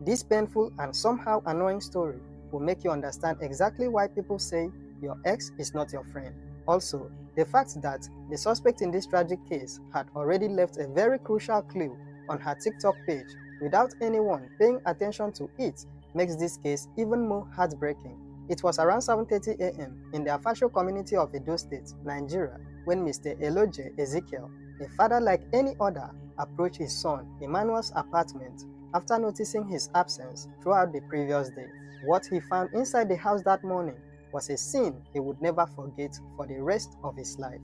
This painful and somehow annoying story will make you understand exactly why people say your ex is not your friend. Also, the fact that the suspect in this tragic case had already left a very crucial clue on her TikTok page without anyone paying attention to it makes this case even more heartbreaking. It was around 7:30 a.m. in the Afasho community of Edo State, Nigeria, when Mr. Eloje Ezekiel, a father like any other, approached his son Emmanuel's apartment after noticing his absence throughout the previous day. What he found inside the house that morning was a scene he would never forget for the rest of his life.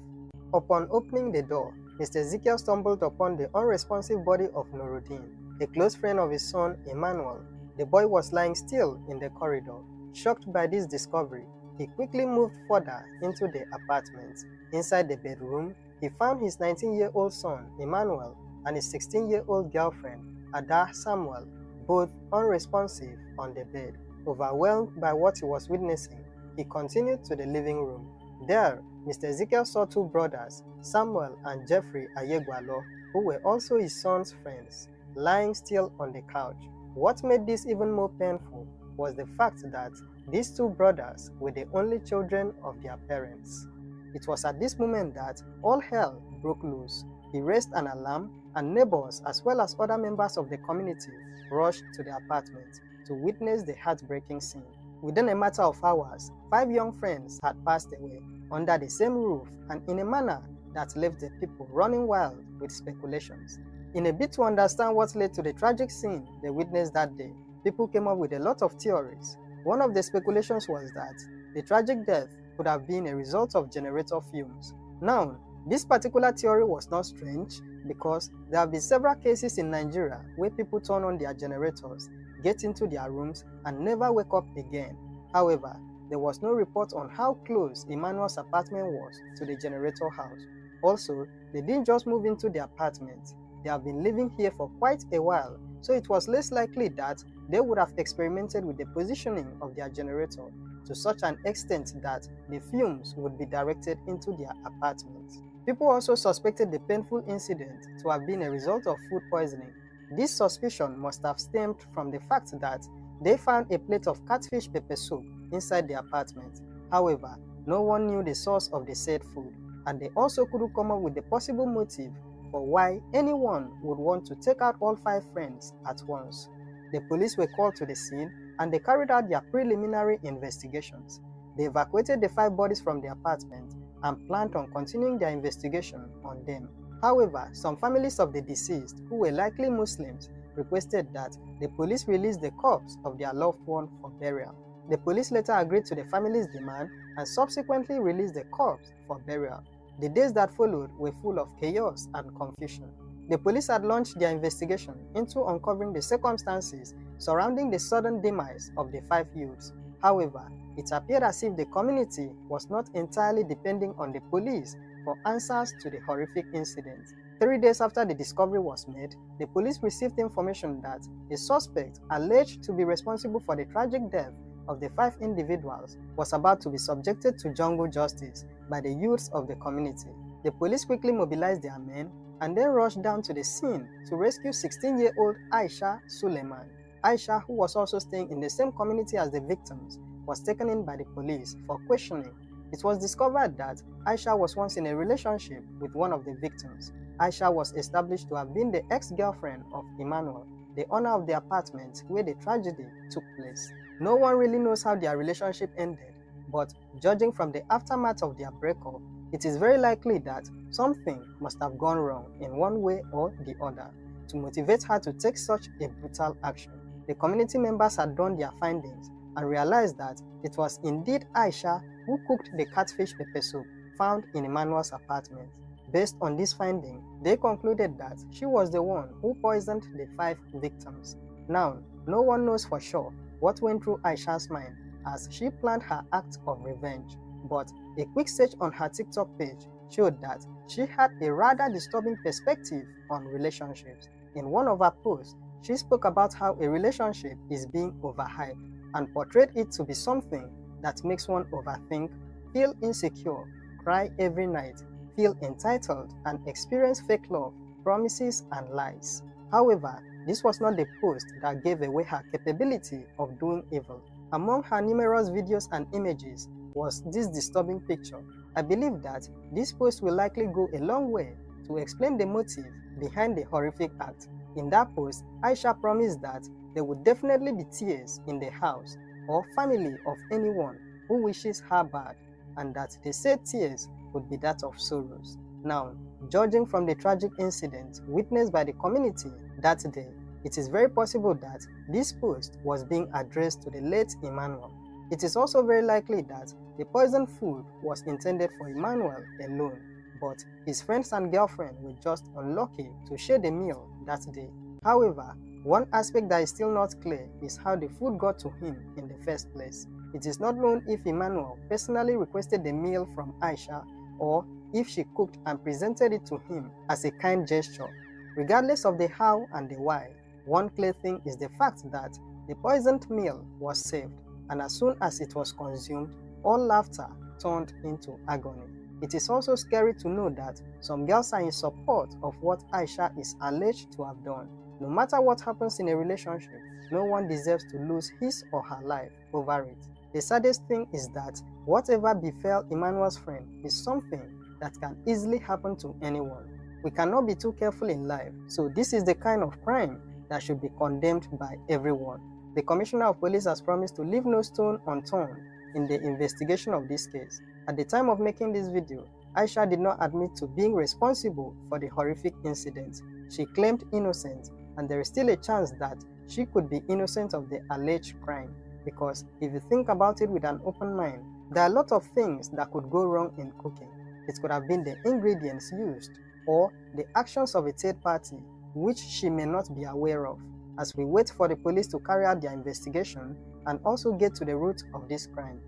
Upon opening the door, Mr. Ezekiel stumbled upon the unresponsive body of Nuruddin, a close friend of his son Emmanuel. The boy was lying still in the corridor. Shocked by this discovery, he quickly moved further into the apartment. Inside the bedroom, he found his 19-year-old son Emmanuel and his 16-year-old girlfriend Ada Samuel, both unresponsive on the bed. Overwhelmed by what he was witnessing, he continued to the living room. There, Mr. Ezekiel saw two brothers, Samuel and Jeffrey Ayegwalo, who were also his son's friends, lying still on the couch. What made this even more painful was the fact that these two brothers were the only children of their parents. It was at this moment that all hell broke loose. He raised an alarm, and neighbors as well as other members of the community rushed to the apartment to witness the heartbreaking scene. Within a matter of hours, 5 young friends had passed away under the same roof and in a manner that left the people running wild with speculations. In a bid to understand what led to the tragic scene they witnessed that day, people came up with a lot of theories. One of the speculations was that the tragic death could have been a result of generator fumes. Now, this particular theory was not strange because there have been several cases in Nigeria where people turn on their generators, get into their rooms, and never wake up again. However, there was no report on how close Emmanuel's apartment was to the generator house. Also, they didn't just move into the apartment. They have been living here for quite a while, so it was less likely that they would have experimented with the positioning of their generator to such an extent that the fumes would be directed into their apartment. People also suspected the painful incident to have been a result of food poisoning. This suspicion must have stemmed from the fact that they found a plate of catfish pepper soup inside the apartment. However, no one knew the source of the said food, and they also couldn't come up with the possible motive for why anyone would want to take out all 5 friends at once. The police were called to the scene and they carried out their preliminary investigations. They evacuated the 5 bodies from the apartment and planned on continuing their investigation on them. However, some families of the deceased, who were likely Muslims, requested that the police release the corpse of their loved one for burial. The police later agreed to the family's demand and subsequently released the corpse for burial. The days that followed were full of chaos and confusion. The police had launched their investigation into uncovering the circumstances surrounding the sudden demise of the 5 youths. However, it appeared as if the community was not entirely depending on the police for answers to the horrific incident. 3 days after the discovery was made, the police received information that a suspect alleged to be responsible for the tragic death of the 5 individuals was about to be subjected to jungle justice by the youths of the community. The police quickly mobilized their men and then rushed down to the scene to rescue 16-year-old Aisha Suleiman. Aisha, who was also staying in the same community as the victims, was taken in by the police for questioning. It was discovered that Aisha was once in a relationship with one of the victims. Aisha was established to have been the ex-girlfriend of Emmanuel, the owner of the apartment where the tragedy took place. No one really knows how their relationship ended, but judging from the aftermath of their breakup, it is very likely that something must have gone wrong in one way or the other to motivate her to take such a brutal action. The community members had done their findings and realized that it was indeed Aisha who cooked the catfish pepper soup found in Emmanuel's apartment. Based on this finding, they concluded that she was the one who poisoned the 5 victims. Now, no one knows for sure what went through Aisha's mind as she planned her act of revenge, but a quick search on her TikTok page showed that she had a rather disturbing perspective on relationships. In one of her posts, she spoke about how a relationship is being overhyped and portrayed it to be something that makes one overthink, feel insecure, cry every night, feel entitled, and experience fake love, promises, and lies. However, this was not the post that gave away her capability of doing evil. Among her numerous videos and images was this disturbing picture. I believe that this post will likely go a long way to explain the motive behind the horrific act. In that post, Aisha promised that there would definitely be tears in the house or family of anyone who wishes her bad, and that the said tears would be that of sorrows. Now, judging from the tragic incident witnessed by the community that day, it is very possible that this post was being addressed to the late Emmanuel. It is also very likely that the poisoned food was intended for Emmanuel alone, but his friends and girlfriend were just unlucky to share the meal that day. However, one aspect that is still not clear is how the food got to him in the first place. It is not known if Emmanuel personally requested the meal from Aisha or if she cooked and presented it to him as a kind gesture. Regardless of the how and the why, one clear thing is the fact that the poisoned meal was served, and as soon as it was consumed, all laughter turned into agony. It is also scary to know that some girls are in support of what Aisha is alleged to have done. No matter what happens in a relationship, no one deserves to lose his or her life over it. The saddest thing is that whatever befell Emmanuel's friend is something that can easily happen to anyone. We cannot be too careful in life, so this is the kind of crime that should be condemned by everyone. The Commissioner of Police has promised to leave no stone unturned in the investigation of this case. At the time of making this video, Aisha did not admit to being responsible for the horrific incident. She claimed innocence, and there is still a chance that she could be innocent of the alleged crime. Because if you think about it with an open mind, there are a lot of things that could go wrong in cooking. It could have been the ingredients used or the actions of a third party which she may not be aware of. As we wait for the police to carry out their investigation and also get to the root of this crime.